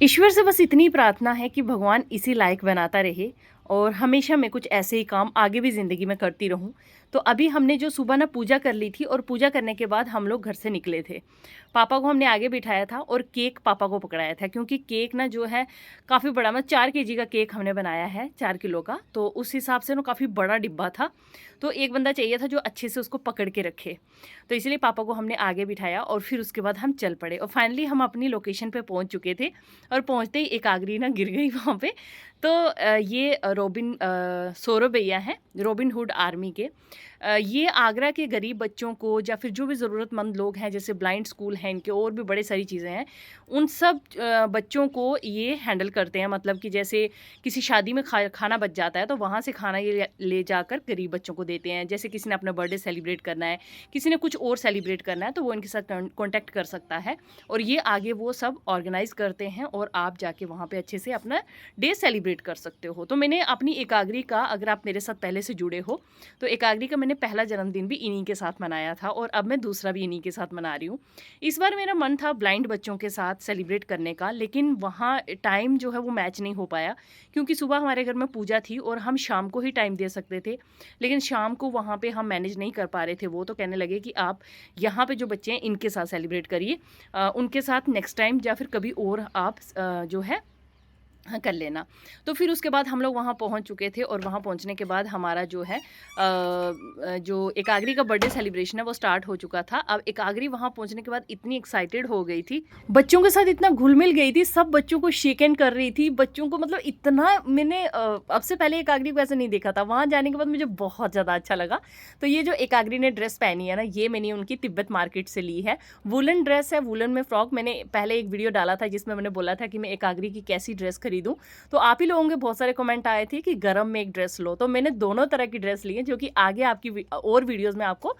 ईश्वर से बस इतनी प्रार्थना है कि भगवान इसी लायक बनाता रहे और हमेशा मैं कुछ ऐसे ही काम आगे भी ज़िंदगी में करती रहूं। तो अभी हमने जो सुबह ना पूजा कर ली थी और पूजा करने के बाद हम लोग घर से निकले थे। पापा को हमने आगे बिठाया था और केक पापा को पकड़ाया था, क्योंकि केक ना जो है काफ़ी बड़ा, मतलब 4 kg का केक हमने बनाया है, 4 किलो का। तो उस हिसाब से ना काफ़ी बड़ा डिब्बा था, तो एक बंदा चाहिए था जो अच्छे से उसको पकड़ के रखे। तो इसलिए पापा को हमने आगे बिठाया और फिर उसके बाद हम चल पड़े और फाइनली हम अपनी लोकेशन पे पहुंच चुके थे। और पहुंचते ही एक आगरी ना गिर गई वहाँ पे। तो ये सौरभ भैया हैं, रॉबिन हुड आर्मी के। ये आगरा के गरीब बच्चों को या फिर जो भी ज़रूरतमंद लोग हैं, जैसे ब्लाइंड स्कूल हैं इनके, और भी बड़े सारी चीज़ें हैं, उन सब बच्चों को ये हैंडल करते हैं। मतलब कि जैसे किसी शादी में खाना बच जाता है तो वहाँ से खाना ये ले जाकर गरीब बच्चों को देते हैं। जैसे किसी ने अपना बर्थडे सेलिब्रेट करना है, किसी ने कुछ और सेलिब्रेट करना है, तो वो इनके साथ कॉन्टैक्ट कर सकता है और ये आगे वो सब ऑर्गेनाइज करते हैं और आप जाके वहाँ पे अच्छे से अपना डे सेलिब्रेट कर सकते हो। तो मैंने अपनी एकाग्री का, अगर आप मेरे साथ पहले से जुड़े हो, तो एकाग्री का मैंने पहला जन्मदिन भी इन्हीं के साथ मनाया था और अब मैं दूसरा भी इन्हीं के साथ मना रही हूँ। इस बार मेरा मन था ब्लाइंड बच्चों के साथ सेलिब्रेट करने का, लेकिन वहाँ टाइम जो है वो मैच नहीं हो पाया, क्योंकि सुबह हमारे घर में पूजा थी और हम शाम को ही टाइम दे सकते थे, लेकिन शाम को वहाँ पे हम मैनेज नहीं कर पा रहे थे। वो तो कहने लगे कि आप यहाँ पे जो बच्चे हैं इनके साथ सेलिब्रेट करिए, उनके साथ नेक्स्ट टाइम या फिर कभी और आप जो है हाँ, कर लेना। तो फिर उसके बाद हम लोग वहाँ पहुँच चुके थे और वहाँ पहुँचने के बाद हमारा जो है जो एकाग्री का बर्थडे सेलिब्रेशन है वो स्टार्ट हो चुका था। अब एकाग्री वहाँ पहुँचने के बाद इतनी एक्साइटेड हो गई थी, बच्चों के साथ इतना घुल मिल गई थी, सब बच्चों को शेक हैंड कर रही थी। बच्चों को मतलब इतना मैंने अब से पहले एकाग्री को ऐसे नहीं देखा था। वहाँ जाने के बाद मुझे बहुत ज़्यादा अच्छा लगा। तो ये जो एकाग्री ने ड्रेस पहनी है ना, ये मैंने उनकी तिब्बत मार्केट से ली है। वुलन ड्रेस है, वुलन में फ्रॉक। मैंने पहले एक वीडियो डाला था जिसमें मैंने बोला था कि मैं एकाग्री की कैसी ड्रेस खरीदूं, तो आप ही लोगों के बहुत सारे कमेंट आए थे कि गरम में एक ड्रेस लो। तो मैंने दोनों तरह की ड्रेस ली है, जो कि आगे आपकी और वीडियोस में आपको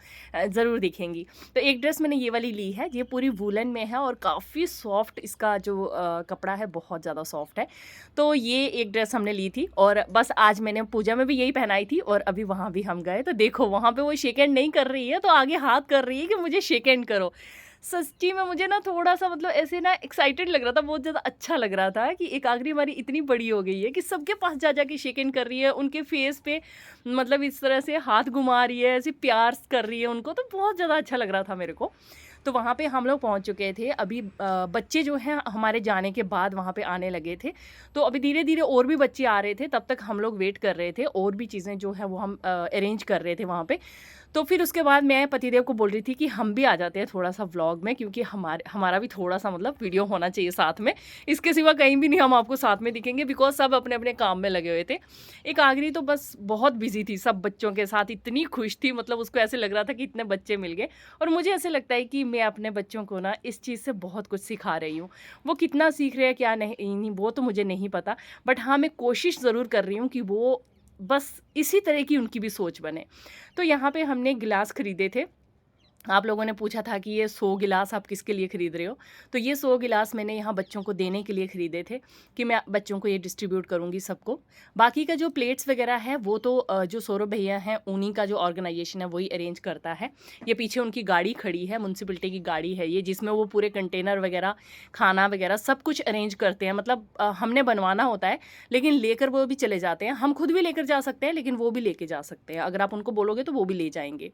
ज़रूर दिखेंगी। तो एक ड्रेस मैंने ये वाली ली है, ये पूरी वुलन में है और काफ़ी सॉफ्ट इसका जो कपड़ा है बहुत ज़्यादा सॉफ्ट है। तो ये एक ड्रेस हमने ली थी और बस आज मैंने पूजा में भी यही पहनाई थी और अभी वहाँ भी हम गए तो देखो वहाँ पे वो शेक हैंड नहीं कर रही है, तो आगे हाथ कर रही है कि मुझे शेक हैंड करो। सच्ची में मुझे ना थोड़ा-सा मतलब ऐसे ना एक्साइटेड लग रहा था, बहुत ज़्यादा अच्छा लग रहा था कि एकाग्री हमारी इतनी बड़ी हो गई है कि सबके पास जा के शेक हैंड कर रही है, उनके फेस पे मतलब इस तरह से हाथ घुमा रही है, ऐसे प्यार कर रही है उनको, तो बहुत ज़्यादा अच्छा लग रहा था मेरे को। तो वहाँ पे हम लोग पहुँच चुके थे। अभी बच्चे जो हैं हमारे जाने के बाद वहाँ पे आने लगे थे, तो अभी धीरे-धीरे और भी बच्चे आ रहे थे, तब तक हम लोग वेट कर रहे थे, और भी चीज़ें जो है वो हम अरेंज कर रहे थे वहाँ पे। तो फिर उसके बाद मैं पतिदेव को बोल रही थी कि हम भी आ जाते हैं थोड़ा-सा व्लॉग में, क्योंकि हमारा भी थोड़ा-सा मतलब वीडियो होना चाहिए साथ में। इसके सिवा कहीं भी नहीं हम आपको साथ में दिखेंगे, बिकॉज़ सब अपने-अपने काम में लगे हुए थे। एकाग्री तो बस बहुत बिज़ी थी सब बच्चों के साथ, इतनी खुश थी, मतलब उसको ऐसे लग रहा था कि इतने बच्चे मिल गए। और मुझे ऐसे लगता है कि मैं अपने बच्चों को ना इस चीज़ से बहुत कुछ सिखा रही हूँ। वो कितना सीख रहे हैं क्या नहीं वो तो मुझे नहीं पता, बट हाँ, मैं कोशिश ज़रूर कर रही हूँ कि वो बस इसी तरह की उनकी भी सोच बने। तो यहाँ पे हमने गिलास खरीदे थे। आप लोगों ने पूछा था कि ये 100 गिलास आप किसके लिए खरीद रहे हो? तो ये 100 गिलास मैंने यहाँ बच्चों को देने के लिए खरीदे थे कि मैं बच्चों को ये डिस्ट्रीब्यूट करूँगी सबको। बाकी का जो प्लेट्स वगैरह है वो तो जो सौरभ भैया हैं उन्हीं का जो ऑर्गेनाइजेशन है वही अरेंज करता है। ये पीछे उनकी गाड़ी खड़ी है, म्युनिसिपैलिटी की गाड़ी है ये, जिसमें वो पूरे कंटेनर वगैरह, खाना वगैरह सब कुछ अरेंज करते हैं। मतलब हमने बनवाना होता है, लेकिन लेकर वो भी चले जाते हैं। हम खुद भी लेकर जा सकते हैं, लेकिन वो भी लेके जा सकते हैं। अगर आप उनको बोलोगे तो वो भी ले जाएँगे।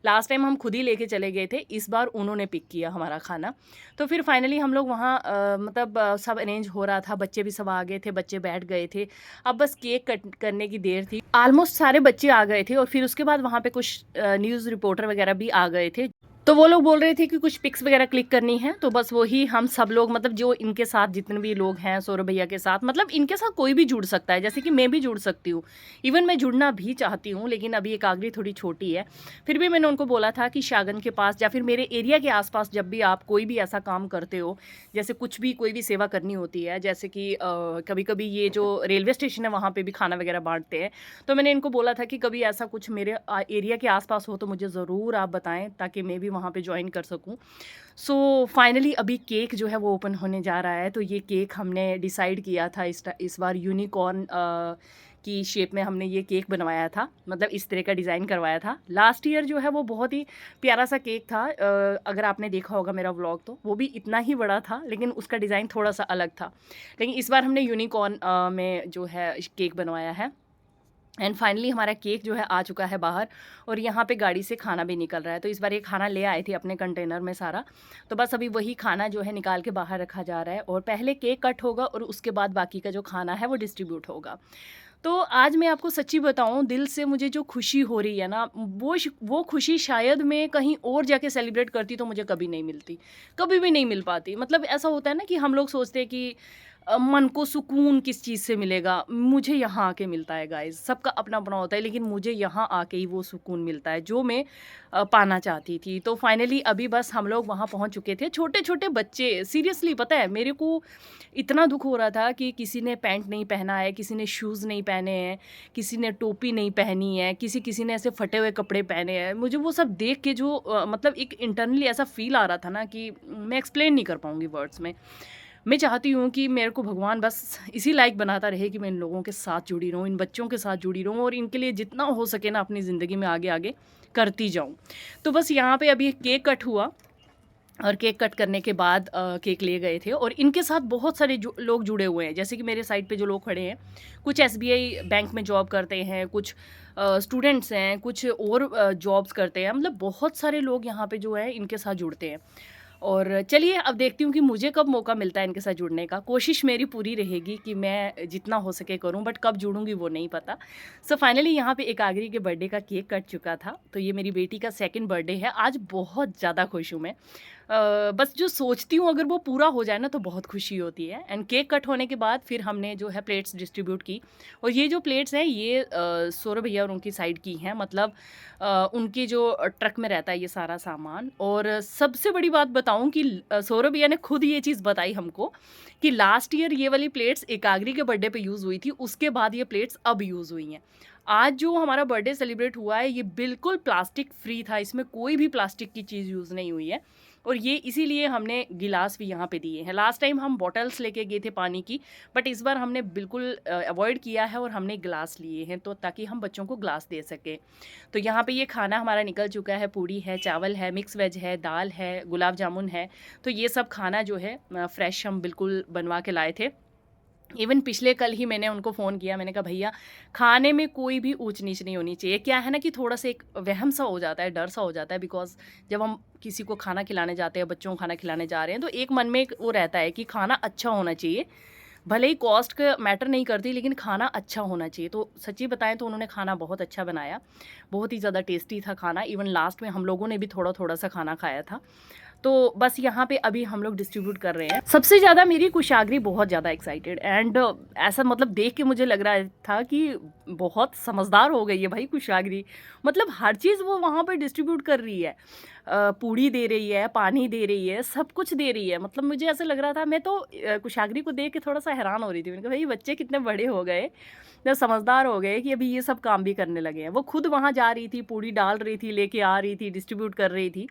लास्ट टाइम हम खुद ही लेके चले गए थे, इस बार उन्होंने पिक किया हमारा खाना। तो फिर फाइनली हम लोग वहाँ मतलब सब अरेंज हो रहा था, बच्चे भी सब आ गए थे, बच्चे बैठ गए थे। अब बस केक कट करने की देर थी। ऑलमोस्ट सारे बच्चे आ गए थे और फिर उसके बाद वहाँ पे कुछ न्यूज़ रिपोर्टर वगैरह भी आ गए थे। तो वो लोग बोल रहे थे कि कुछ पिक्स वगैरह क्लिक करनी है, तो बस वही हम सब लोग, मतलब जो इनके साथ जितने भी लोग हैं सौरभ भैया के साथ, मतलब इनके साथ कोई भी जुड़ सकता है, जैसे कि मैं भी जुड़ सकती हूँ। इवन मैं जुड़ना भी चाहती हूँ, लेकिन अभी एकाग्री थोड़ी छोटी है। फिर भी मैंने उनको बोला था कि शागन के पास या फिर मेरे एरिया के आसपास जब भी आप कोई भी ऐसा काम करते हो, जैसे कुछ भी कोई भी सेवा करनी होती है, जैसे कि कभी कभी ये जो रेलवे स्टेशन है वहाँ पे भी खाना वगैरह बांटते हैं, तो मैंने इनको बोला था कि कभी ऐसा कुछ मेरे एरिया के आसपास हो तो मुझे ज़रूर आप बताएं, ताकि मैं भी वहाँ पे ज्वाइन कर सकूँ। सो फाइनली अभी केक जो है वो ओपन होने जा रहा है। तो ये केक हमने डिसाइड किया था इस बार यूनिकॉर्न की शेप में हमने ये केक बनवाया था, मतलब इस तरह का डिज़ाइन करवाया था। लास्ट ईयर जो है वो बहुत ही प्यारा सा केक था, अगर आपने देखा होगा मेरा व्लॉग तो वो भी इतना ही बड़ा था, लेकिन उसका डिज़ाइन थोड़ा सा अलग था। लेकिन इस बार हमने यूनिकॉर्न में जो है केक बनवाया है। एंड फाइनली हमारा केक जो है आ चुका है बाहर, और यहाँ पे गाड़ी से खाना भी निकल रहा है। तो इस बार ये खाना ले आए थे अपने कंटेनर में सारा, तो बस अभी वही खाना जो है निकाल के बाहर रखा जा रहा है, और पहले केक कट होगा और उसके बाद बाकी का जो खाना है वो डिस्ट्रीब्यूट होगा। तो आज मैं आपको सच्ची बताऊँ, दिल से मुझे जो खुशी हो रही है ना, वो खुशी शायद मैं कहीं और जाके सेलिब्रेट करती तो मुझे कभी नहीं मिलती, कभी भी नहीं मिल पाती। मतलब ऐसा होता है ना कि हम लोग सोचते हैं कि मन को सुकून किस चीज़ से मिलेगा, मुझे यहाँ आके मिलता है गाइज़। सबका अपना-अपना होता है, लेकिन मुझे यहाँ आके ही वो सुकून मिलता है जो मैं पाना चाहती थी। तो फाइनली अभी बस हम लोग वहाँ पहुँच चुके थे। छोटे-छोटे बच्चे, सीरियसली पता है मेरे को इतना दुःख हो रहा था कि किसी ने पैंट नहीं पहना है, किसी ने शूज़ नहीं पहने हैं, किसी ने टोपी नहीं पहनी है, किसी ने ऐसे फटे हुए कपड़े पहने हैं। मुझे वो सब देख के जो मतलब एक इंटरनली ऐसा फ़ील आ रहा था ना कि मैं एक्सप्लेन नहीं कर पाऊँगी वर्ड्स में। मैं चाहती हूँ कि मेरे को भगवान बस इसी लायक बनाता रहे कि मैं इन लोगों के साथ जुड़ी रहूँ, इन बच्चों के साथ जुड़ी रहूँ, और इनके लिए जितना हो सके ना अपनी ज़िंदगी में आगे-आगे करती जाऊँ। तो बस यहाँ पे अभी केक कट हुआ, और केक कट करने के बाद केक ले गए थे, और इनके साथ बहुत सारे लोग जुड़े हुए हैं। जैसे कि मेरे साइड पे जो लोग खड़े हैं, कुछ एसबीआई बैंक में जॉब करते हैं, कुछ स्टूडेंट्स हैं, कुछ और जॉब्स करते हैं। मतलब बहुत सारे लोग यहाँ पे जो है इनके साथ जुड़ते हैं। और चलिए अब देखती हूँ कि मुझे कब मौका मिलता है इनके साथ जुड़ने का। कोशिश मेरी पूरी रहेगी कि मैं जितना हो सके करूँ, बट कब जुड़ूँगी वो नहीं पता। सो फाइनली यहाँ पे एकाग्री के बर्थडे का केक कट चुका था। तो ये मेरी बेटी का सेकंड बर्थडे है। आज बहुत ज़्यादा खुश हूँ मैं। बस जो सोचती हूँ अगर वो पूरा हो जाए ना तो बहुत खुशी होती है। एंड केक कट होने के बाद फिर हमने जो है प्लेट्स डिस्ट्रीब्यूट की, और ये जो प्लेट्स हैं ये सौरभ भैया और उनकी साइड की हैं। मतलब उनके जो ट्रक में रहता है ये सारा सामान। और सबसे बड़ी बात बताऊँ कि सौरभ भैया ने खुद ये चीज़ बताई हमको कि लास्ट ईयर ये वाली प्लेट्स एकाग्री के बर्थडे पे यूज़ हुई थी, उसके बाद ये प्लेट्स अब यूज़ हुई हैं। आज जो हमारा बर्थडे सेलिब्रेट हुआ है ये बिल्कुल प्लास्टिक फ्री था, इसमें कोई भी प्लास्टिक की चीज़ यूज़ नहीं हुई है। और ये इसीलिए हमने गिलास भी यहाँ पे दिए हैं। लास्ट टाइम हम बॉटल्स लेके गए थे पानी की, बट इस बार हमने बिल्कुल अवॉइड किया है और हमने गिलास लिए हैं, तो ताकि हम बच्चों को ग्लास दे सकें। तो यहाँ पे ये खाना हमारा निकल चुका है। पूड़ी है, चावल है, मिक्स वेज है, दाल है, गुलाब जामुन है। तो ये सब खाना जो है फ्रेश हम बिल्कुल बनवा के लाए थे। इवन पिछले कल ही मैंने उनको फ़ोन किया, मैंने कहा भैया खाने में कोई भी ऊंच नीच नहीं होनी चाहिए। क्या है ना कि थोड़ा सा एक वहम सा हो जाता है, डर सा हो जाता है, बिकॉज जब हम किसी को खाना खिलाने जाते हैं, बच्चों को खाना खिलाने जा रहे हैं, तो एक मन में एक वो रहता है कि खाना अच्छा होना चाहिए। भले ही कॉस्ट का मैटर नहीं करती, लेकिन खाना अच्छा होना चाहिए। तो सच्ची बताएं तो उन्होंने खाना बहुत अच्छा बनाया, बहुत ही ज़्यादा टेस्टी था खाना। इवन लास्ट में हम लोगों ने भी थोड़ा थोड़ा सा खाना खाया था। तो बस यहाँ पे अभी हम लोग डिस्ट्रीब्यूट कर रहे हैं। सबसे ज़्यादा मेरी कुशाग्री बहुत ज़्यादा एक्साइटेड, एंड ऐसा मतलब देख के मुझे लग रहा था कि बहुत समझदार हो गई है भाई कुशाग्री। मतलब हर चीज़ वो वहाँ पे डिस्ट्रीब्यूट कर रही है, पूड़ी दे रही है, पानी दे रही है, सब कुछ दे रही है। मतलब मुझे ऐसा लग रहा था, मैं तो कुशाग्री को देख के थोड़ा सा हैरान हो रही थी। मैंने कहा भाई बच्चे कितने बड़े हो गए, इतने समझदार हो गए कि अभी ये सब काम भी करने लगे हैं। वो खुद वहाँ जा रही थी, पूड़ी डाल रही थी, लेके आ रही थी, डिस्ट्रीब्यूट कर रही थी।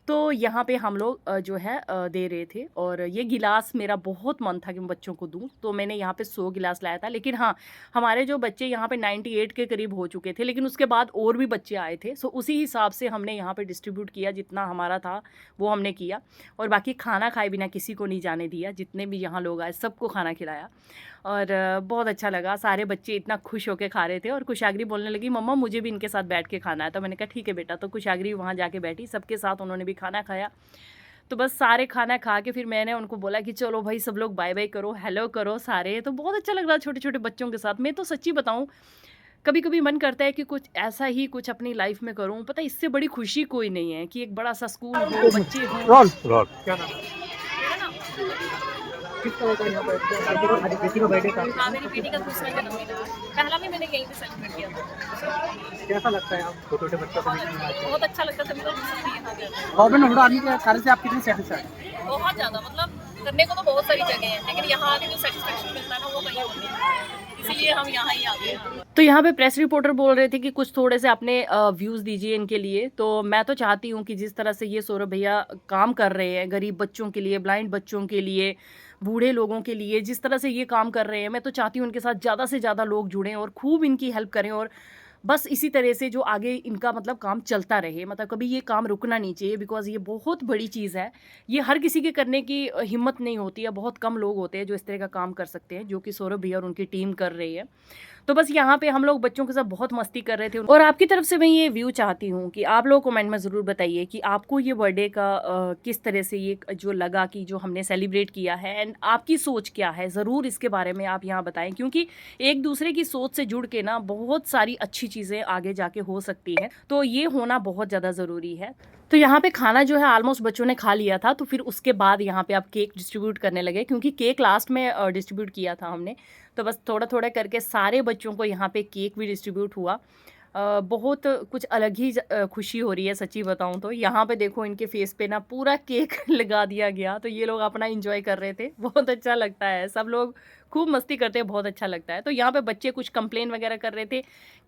तो यहाँ पे हम लोग जो है दे रहे थे। और ये गिलास मेरा बहुत मन था कि मैं बच्चों को दूँ, तो मैंने यहाँ पे 100 गिलास लाया था। लेकिन हाँ, हमारे जो बच्चे यहाँ पे 98 के करीब हो चुके थे, लेकिन उसके बाद और भी बच्चे आए थे। सो उसी हिसाब से हमने यहाँ पे डिस्ट्रीब्यूट किया, जितना हमारा था वो हमने किया। और बाकी खाना खाए बिना किसी को नहीं जाने दिया, जितने भी यहाँ लोग आए सबको खाना खिलाया। और बहुत अच्छा लगा, सारे बच्चे इतना खुश होकर खा रहे थे। और कुशाग्री बोलने लगी मम्मा मुझे भी इनके साथ बैठ के खाना है। तो मैंने कहा ठीक है बेटा। तो कुशाग्री वहाँ जाके बैठी, सबके साथ उन्होंने भी खाना खाया। तो बस सारे खाना खा के फिर मैंने उनको बोला कि चलो भाई सब लोग बाय बाय करो, हेलो करो सारे। तो बहुत अच्छा लग रहा छोटे छोटे बच्चों के साथ। मैं तो सच्ची बताऊँ, कभी कभी मन करता है कि कुछ ऐसा ही कुछ अपनी लाइफ में करूँ। पता है इससे बड़ी खुशी कोई नहीं है कि एक बड़ा सा स्कूल हो, बच्चे हों। रोल रोल क्या नाम है? किस तरह का यहाँ पर आपकी बेटी का बर्थडे था? हाँ, मेरी बेटी का दूसरा जन्मदिन है। पहला भी मैंने यहीं पे सेलिब्रेट किया था। कैसा लगता है आप छोटे छोटे बच्चों को देखने में? बहुत अच्छा लगता था, मेरा दूसरा भी यहाँ पे आता है। गवर्नमेंट हमारा आने के कारण से आप कितनी सेटिस्फाइड हैं? बहुत ज़्यादा, मतलब करने को तो बहुत सारी जगह है, लेकिन यहाँ आके जो सेटिस्फेक्शन मिलता है ना वो कहीं और नहीं है। इसीलिए हम यहाँ ही आ गए। तो यहाँ पे प्रेस रिपोर्टर बोल रहे थे कि कुछ थोड़े से अपने व्यूज़ दीजिए इनके लिए। तो मैं तो चाहती हूँ कि जिस तरह से ये सौरभ भैया काम कर रहे हैं गरीब बच्चों के लिए, ब्लाइंड बच्चों के लिए, बूढ़े लोगों के लिए जिस तरह से ये काम कर रहे हैं, मैं तो चाहती हूँ उनके साथ ज़्यादा से ज़्यादा लोग जुड़ें और खूब इनकी हेल्प करें, और बस इसी तरह से जो आगे इनका मतलब काम चलता रहे, मतलब कभी ये काम रुकना नहीं चाहिए, बिकॉज़ ये बहुत बड़ी चीज़ है। ये हर किसी के करने की हिम्मत नहीं होती है, बहुत कम लोग होते हैं जो इस तरह का काम कर सकते हैं, जो कि सौरभ भैया और उनकी टीम कर रही है। तो बस यहाँ पे हम लोग बच्चों के साथ बहुत मस्ती कर रहे थे, और आपकी तरफ से मैं ये व्यू चाहती हूँ कि आप लोग कमेंट में ज़रूर बताइए कि आपको ये बर्थडे का किस तरह से ये जो लगा कि जो हमने सेलिब्रेट किया है, एंड आपकी सोच क्या है, ज़रूर इसके बारे में आप यहाँ बताएं, क्योंकि एक दूसरे की सोच से जुड़ के ना बहुत सारी अच्छी चीज़ें आगे जाके हो सकती हैं, तो ये होना बहुत ज़्यादा ज़रूरी है। तो यहाँ पे खाना जो है ऑलमोस्ट बच्चों ने खा लिया था, तो फिर उसके बाद यहाँ पे आप केक डिस्ट्रीब्यूट करने लगे, क्योंकि केक लास्ट में डिस्ट्रीब्यूट किया था हमने, तो बस थोड़ा थोड़ा करके सारे बच्चों को यहाँ पे केक भी डिस्ट्रीब्यूट हुआ। बहुत कुछ अलग ही खुशी हो रही है सच्ची बताऊँ तो। यहाँ पे देखो इनके फेस पे ना पूरा केक लगा दिया गया, तो ये लोग अपना एंजॉय कर रहे थे, बहुत अच्छा लगता है, सब लोग खूब मस्ती करते हैं, बहुत अच्छा लगता है। तो यहाँ पे बच्चे कुछ कंप्लेन वगैरह कर रहे थे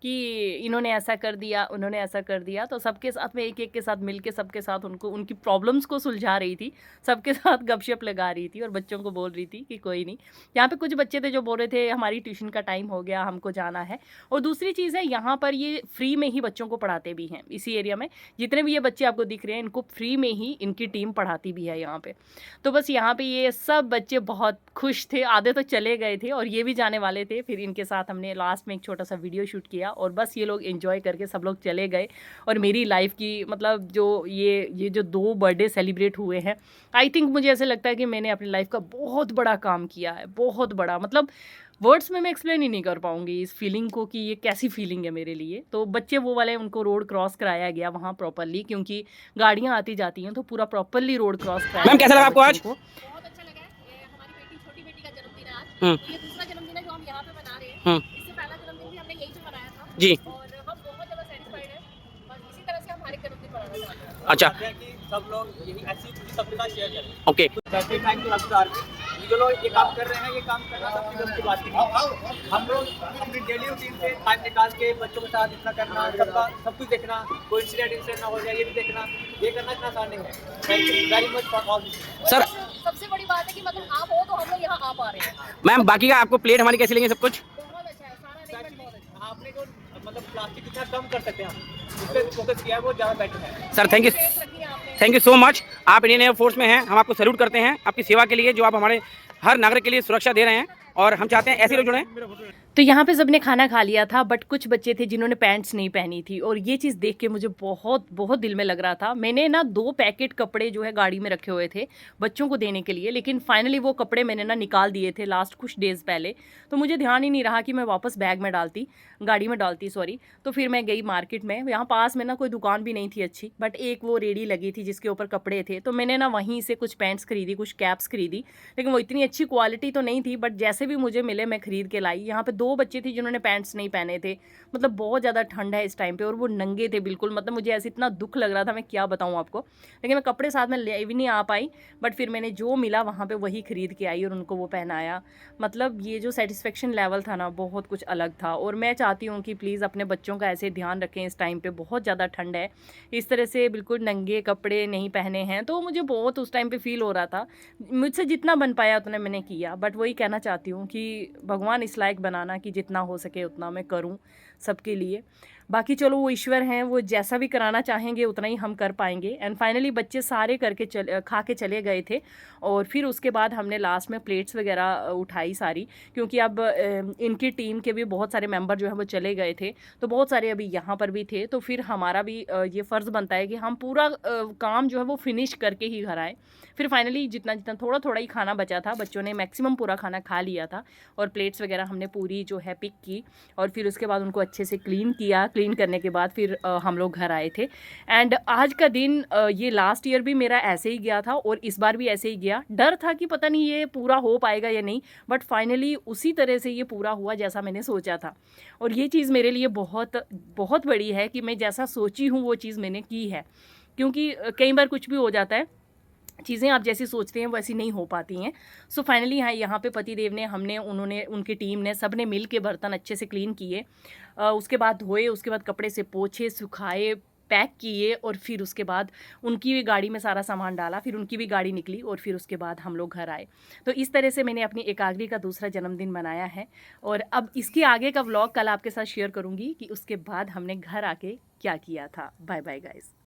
कि इन्होंने ऐसा कर दिया, उन्होंने ऐसा कर दिया, तो सबके साथ में एक एक के साथ मिल के सबके साथ उनको उनकी प्रॉब्लम्स को सुलझा रही थी, सबके साथ गपशप लगा रही थी और बच्चों को बोल रही थी कि कोई नहीं। यहाँ पे कुछ बच्चे थे जो बोल रहे थे हमारी ट्यूशन का टाइम हो गया, हमको जाना है। और दूसरी चीज़ है, यहाँ पर ये फ्री में ही बच्चों को पढ़ाते भी हैं, इसी एरिया में जितने भी ये बच्चे आपको दिख रहे हैं इनको फ्री में ही इनकी टीम पढ़ाती भी है यहाँ पे। तो बस यहाँ पे ये सब बच्चे बहुत खुश थे, आधे तो चले गए थे और ये भी जाने वाले थे, फिर इनके साथ हमने लास्ट में एक छोटा सा वीडियो शूट किया और बस ये लोग एंजॉय करके सब लोग चले गए। और मेरी लाइफ की मतलब जो ये जो 2 बर्थडे सेलिब्रेट हुए हैं, आई थिंक मुझे ऐसे लगता है कि मैंने अपनी लाइफ का बहुत बड़ा काम किया है, बहुत बड़ा, मतलब वर्ड्स में मैं एक्सप्लेन ही नहीं कर पाऊंगी इस फीलिंग को कि ये कैसी फीलिंग है मेरे लिए। तो बच्चे वो वाले, उनको रोड क्रॉस कराया गया वहाँ प्रॉपरली, क्योंकि गाड़ियाँ आती जाती हैं, तो पूरा प्रॉपरली रोड क्रॉस कराया। मैम कैसा लगा आपको आज? बहुत अच्छा लगा है। ये हमारी बेटी, छोटी बेटी का जन्मदिन है आज। तो ये दूसरा जन्मदिन है जो हम यहाँ पे मना रहे हैं। इससे पहला जन्मदिन भी हमने यहीं पे मनाया था जी। और हम बहुत ज़्यादा सेटिस्फाइड हैं। बस इसी तरह से हम हर एक जन्मदिन मनाना चाहते हैं। अच्छा, कि सब लोग यही ऐसी चीज़ सबके साथ शेयर करें। ओके। बैटरी टाइम टू रफ्तार में ये जो लोग ये काम कर रहे हैं, ये काम करना सबकी बस की बात नहीं। हम लोग अपनी डेली रूटीन से टाइम निकाल के बच्चों के साथ इतना करना, सबका सब कुछ देखना, कोई इंसिडेंट ना हो जाए ये भी देखना, ये करना इतना आसान नहीं है। Thank you very much for all this. Sir सबसे बड़ी बात है कि मतलब आप हो तो हम लोग यहाँ आ पा रहे हैं। मैम बाकी का आपको प्लेट हमारी कैसी लगी सब कुछ? बहुत अच्छा है, सारा अरेंजमेंट बहुत अच्छा है। आपने जो मतलब प्लास्टिक कितना कम कर सकते हैं हम उस पर फोकस किया है, वो ज़्यादा बेटर है। सर थैंक यू, टेस्ट रखी है आपने। Thank you so much. आप इंडियन एयरफोर्स में हैं, हम आपको सैल्यूट करते हैं आपकी सेवा के लिए, जो आप हमारे हर नागरिक के लिए सुरक्षा दे रहे हैं, और हम चाहते हैं ऐसे लोग जुड़ें। तो यहाँ पे सबने खाना खा लिया था, बट कुछ बच्चे थे जिन्होंने पैंट्स नहीं पहनी थी, और ये चीज़ देख के मुझे बहुत बहुत दिल में लग रहा था। मैंने ना 2 पैकेट कपड़े जो है गाड़ी में रखे हुए थे बच्चों को देने के लिए, लेकिन फाइनली वो कपड़े मैंने ना निकाल दिए थे लास्ट कुछ डेज़ पहले, तो मुझे ध्यान ही नहीं रहा कि मैं वापस बैग में डालती, गाड़ी में डालती सॉरी। तो फिर मैं गई मार्केट में, यहाँ पास में ना कोई दुकान भी नहीं थी अच्छी, बट एक वो रेडी लगी थी जिसके ऊपर कपड़े थे, तो मैंने ना वहीं से कुछ पैंट्स खरीदी, कुछ कैप्स खरीदी, लेकिन वो इतनी अच्छी क्वालिटी तो नहीं थी, बट जैसे भी मुझे मिले मैं खरीद के लाई। यहाँ पे 2 बच्चे थे जिन्होंने पैंट्स नहीं पहने थे, मतलब बहुत ज़्यादा ठंड है इस टाइम पे, और वो नंगे थे बिल्कुल, मतलब मुझे ऐसे इतना दुख लग रहा था, मैं क्या बताऊँ आपको। लेकिन मैं कपड़े साथ में ले भी नहीं आ पाई, बट फिर मैंने जो मिला वहाँ पे वही खरीद के आई और उनको वो पहनाया। मतलब ये जो सेटिस्फेक्शन लेवल था ना, बहुत कुछ अलग था। और मैं चाहती हूँ कि प्लीज़ अपने बच्चों का ऐसे ध्यान रखें, इस टाइम पे बहुत ज़्यादा ठंड है, इस तरह से बिल्कुल नंगे कपड़े नहीं पहने हैं, तो मुझे बहुत उस टाइम पे फील हो रहा था। मुझसे जितना बन पाया उतना मैंने किया, बट वही कहना चाहती हूँ कि भगवान इस लायक बनाना कि जितना हो सके उतना मैं करूं सबके लिए। बाकी चलो वो ईश्वर हैं, वो जैसा भी कराना चाहेंगे उतना ही हम कर पाएंगे। एंड फाइनली बच्चे सारे खा के चले गए थे, और फिर उसके बाद हमने लास्ट में प्लेट्स वगैरह उठाई सारी, क्योंकि अब इनकी टीम के भी बहुत सारे मेंबर जो हैं वो चले गए थे, तो बहुत सारे अभी यहाँ पर भी थे, तो फिर हमारा भी ये फ़र्ज़ बनता है कि हम पूरा काम जो है वो फिनिश करके ही घर आए। फिर फाइनली जितना जितना थोड़ा थोड़ा ही खाना बचा था, बच्चों ने मैक्सिमम पूरा खाना खा लिया था, और प्लेट्स वगैरह हमने पूरी जो है पिक की, और फिर उसके बाद उनको अच्छे से क्लीन किया। क्लीन करने के बाद फिर हम लोग घर आए थे। एंड आज का दिन ये लास्ट ईयर भी मेरा ऐसे ही गया था, और इस बार भी ऐसे ही गया। डर था कि पता नहीं ये पूरा हो पाएगा या नहीं, बट फाइनली उसी तरह से ये पूरा हुआ जैसा मैंने सोचा था। और ये चीज़ मेरे लिए बहुत बहुत बड़ी है कि मैं जैसा सोची हूँ वो चीज़ मैंने की है, क्योंकि कई बार कुछ भी हो जाता है, चीज़ें आप जैसी सोचते हैं वैसी नहीं हो पाती हैं। सो फाइनली यहाँ पे पतिदेव ने, हमने, उन्होंने, उनकी टीम ने, सब ने मिल के बर्तन अच्छे से क्लीन किए, उसके बाद धोए, उसके बाद कपड़े से पोंछे, सुखाए, पैक किए और फिर उसके बाद उनकी भी गाड़ी में सारा सामान डाला, फिर उनकी भी गाड़ी निकली और फिर उसके बाद हम लोग घर आए। तो इस तरह से मैंने अपनी एकाग्री का दूसरा जन्मदिन मनाया है और अब इसके आगे का व्लॉग कल आपके साथ शेयर करूँगी कि उसके बाद हमने घर आके क्या किया था। Bye bye guys.